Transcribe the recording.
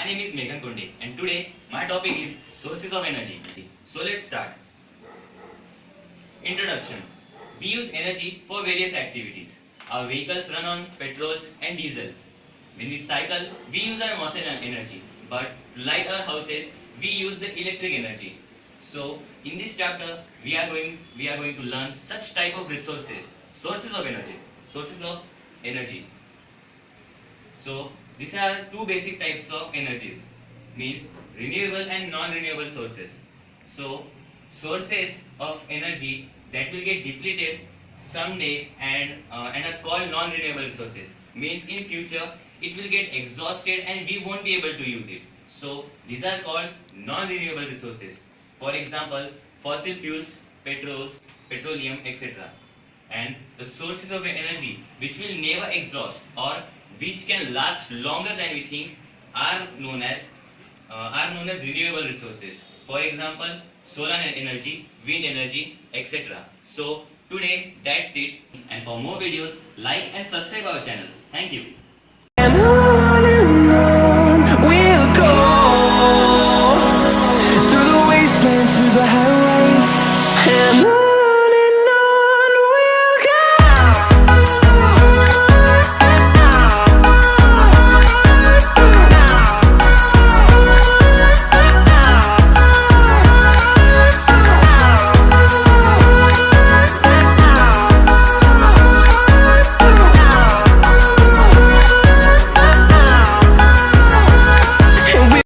name is MEGHAN KONDE and today my topic is sources of energy. So let's start. Introduction. We use energy for various activities. Our vehicles run on petrols and diesels. When we cycle, we use our muscle energy. But to light our houses, we use the electric energy. So in this chapter, we are going to learn such type of resources, sources of energy. So these are two basic types of energies, means renewable and non-renewable sources. So sources of energy that will get depleted someday and are called non-renewable resources, means in future it will get exhausted and we won't be able to use it. So these are called non-renewable resources. For example, fossil fuels, petroleum, etc. And the sources of energy which will never exhaust or which can last longer than we think are known as renewable resources. For example, solar energy, wind energy, etc. So today that's it, and for more videos like and subscribe our channels. Thank you.